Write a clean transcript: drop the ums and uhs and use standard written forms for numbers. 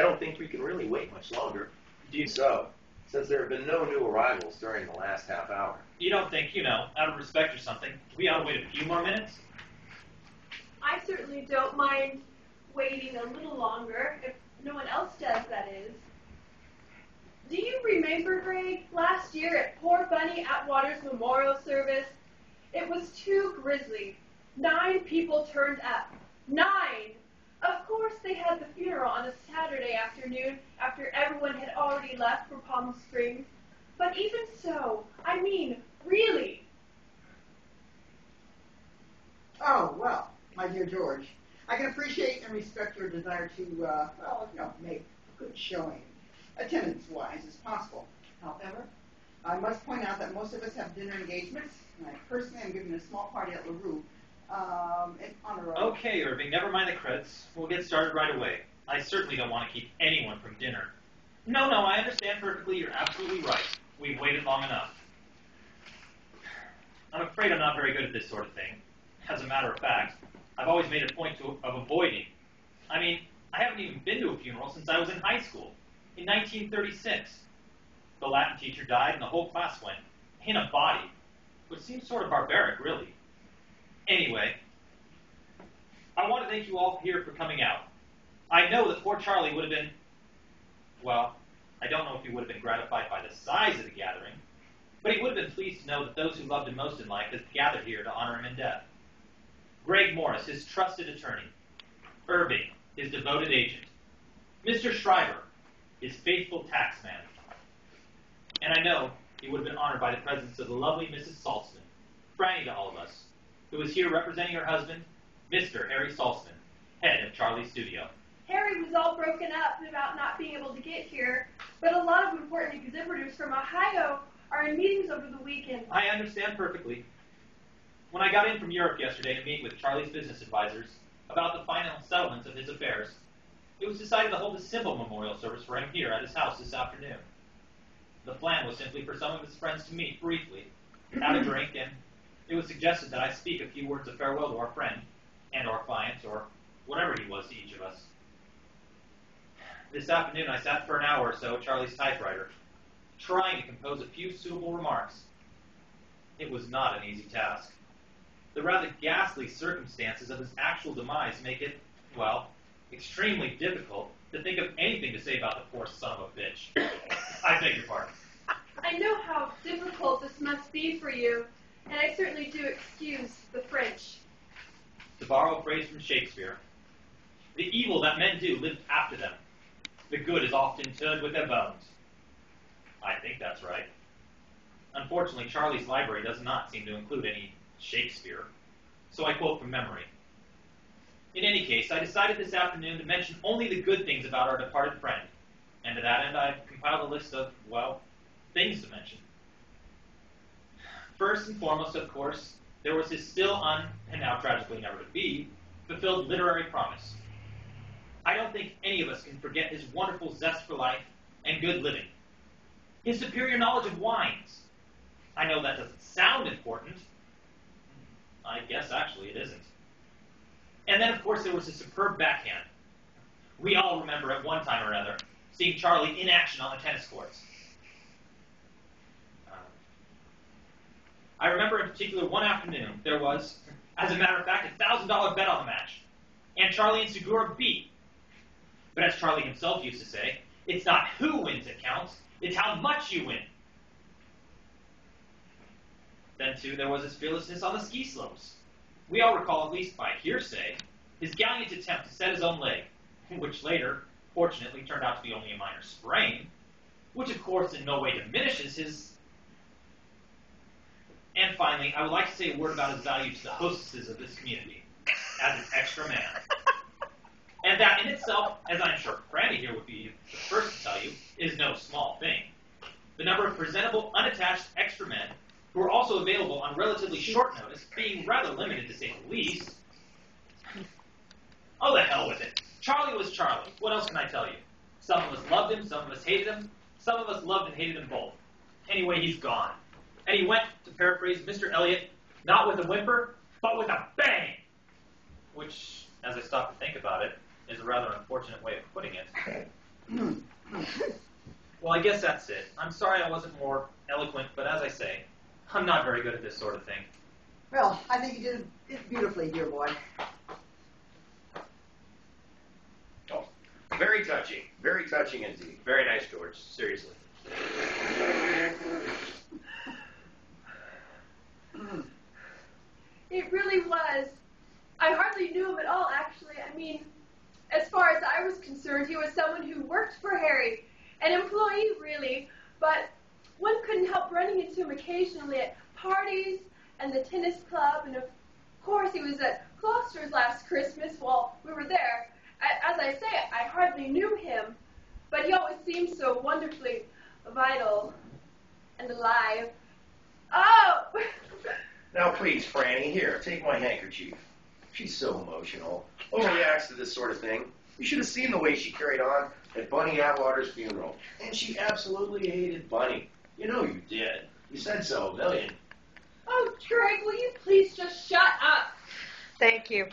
I don't think we can really wait much longer. So, since there have been no new arrivals during the last half hour. You don't think, out of respect or something, we ought to wait a few more minutes? I certainly don't mind waiting a little longer, if no one else does, that is. Do you remember, Greg, last year at poor Bunny Atwater's memorial service? It was too grisly. 9 people turned up. 9! Of course, they had the funeral on a Saturday afternoon after everyone had already left for Palm Springs. But even so, I mean, really. Oh, well, my dear George, I can appreciate and respect your desire to, make a good showing, attendance-wise, as possible. However, I must point out that most of us have dinner engagements, and I personally am giving a small party at LaRue in honor of... Okay, Irving, never mind the credits. We'll get started right away. I certainly don't want to keep anyone from dinner. No, I understand perfectly. You're absolutely right. We've waited long enough. I'm afraid I'm not very good at this sort of thing. As a matter of fact, I've always made a point of avoiding. I mean, I haven't even been to a funeral since I was in high school, in 1936. The Latin teacher died and the whole class went, in a body, which seems sort of barbaric, really. Anyway, I want to thank you all here for coming out. I know that poor Charlie would have been, well, I don't know if he would have been gratified by the size of the gathering, but he would have been pleased to know that those who loved him most in life had gathered here to honor him in death. Greg Morris, his trusted attorney. Irving, his devoted agent. Mr. Schreiber, his faithful taxman. And I know he would have been honored by the presence of the lovely Mrs. Saltzman, Franny to all of us, who is here representing her husband, Mr. Harry Saltzman, head of Charlie's studio. Harry was all broken up about not being able to get here, but a lot of important exhibitors from Ohio are in meetings over the weekend. I understand perfectly. When I got in from Europe yesterday to meet with Charlie's business advisors about the final settlements of his affairs, it was decided to hold a simple memorial service for him here at his house this afternoon. The plan was simply for some of his friends to meet briefly, have a drink, and it was suggested that I speak a few words of farewell to our friend, and our client, or whatever he was to each of us. This afternoon I sat for an hour or so at Charlie's typewriter, trying to compose a few suitable remarks. It was not an easy task. The rather ghastly circumstances of his actual demise make it, well, extremely difficult to think of anything to say about the poor son of a bitch. I beg your pardon. I know how difficult this must be for you, and I certainly do excuse the French. To borrow a phrase from Shakespeare, the evil that men do lives after them. The good is often interred with their bones. I think that's right. Unfortunately, Charlie's library does not seem to include any Shakespeare, so I quote from memory. In any case, I decided this afternoon to mention only the good things about our departed friend, and to that end I've compiled a list of, well, things to mention. First and foremost, of course, there was his still and now tragically never to be, fulfilled literary promise. I don't think any of us can forget his wonderful zest for life and good living. His superior knowledge of wines. I know that doesn't sound important. I guess actually it isn't. And then, of course, there was his superb backhand. We all remember at one time or another seeing Charlie in action on the tennis courts. I remember in particular one afternoon there was, as a matter of fact, a $1,000 bet on the match. And Charlie and Segura beat. But as Charlie himself used to say, it's not who wins that counts, it's how much you win. Then, too, there was his fearlessness on the ski slopes. We all recall, at least by hearsay, his gallant attempt to set his own leg, which later, fortunately, turned out to be only a minor sprain, which, of course, in no way diminishes his... And finally, I would like to say a word about his value to the hostesses of this community, as an extra man. And that in itself, as I'm sure Franny here would be the first to tell you, is no small thing. The number of presentable, unattached extra men who are also available on relatively short notice being rather limited, to say the least. Oh, the hell with it. Charlie was Charlie. What else can I tell you? Some of us loved him, some of us hated him, some of us loved and hated him both. Anyway, he's gone. And he went, to paraphrase Mr. Eliot, not with a whimper, but with a bang! Which, as I stop to think about it, is a rather unfortunate way of putting it. Well, I guess that's it. I'm sorry I wasn't more eloquent, but as I say, I'm not very good at this sort of thing. Well, I think you did it beautifully, dear boy. Oh, very touching. Very touching indeed. Very nice, George. Seriously. It really was. I hardly knew him at all, actually. I mean, as far as I was concerned, he was someone who worked for Harry, an employee, really, but one couldn't help running into him occasionally at parties and the tennis club, and of course he was at Gloucester's last Christmas while we were there. As I say, I hardly knew him, but he always seemed so wonderfully vital and alive. Oh! Now, please, Franny, here, take my handkerchief. She's so emotional. Overreacts to this sort of thing. You should have seen the way she carried on at Bunny Atwater's funeral. And she absolutely hated Bunny. You know you did. You said so a million. Oh, Greg, will you please just shut up? Thank you.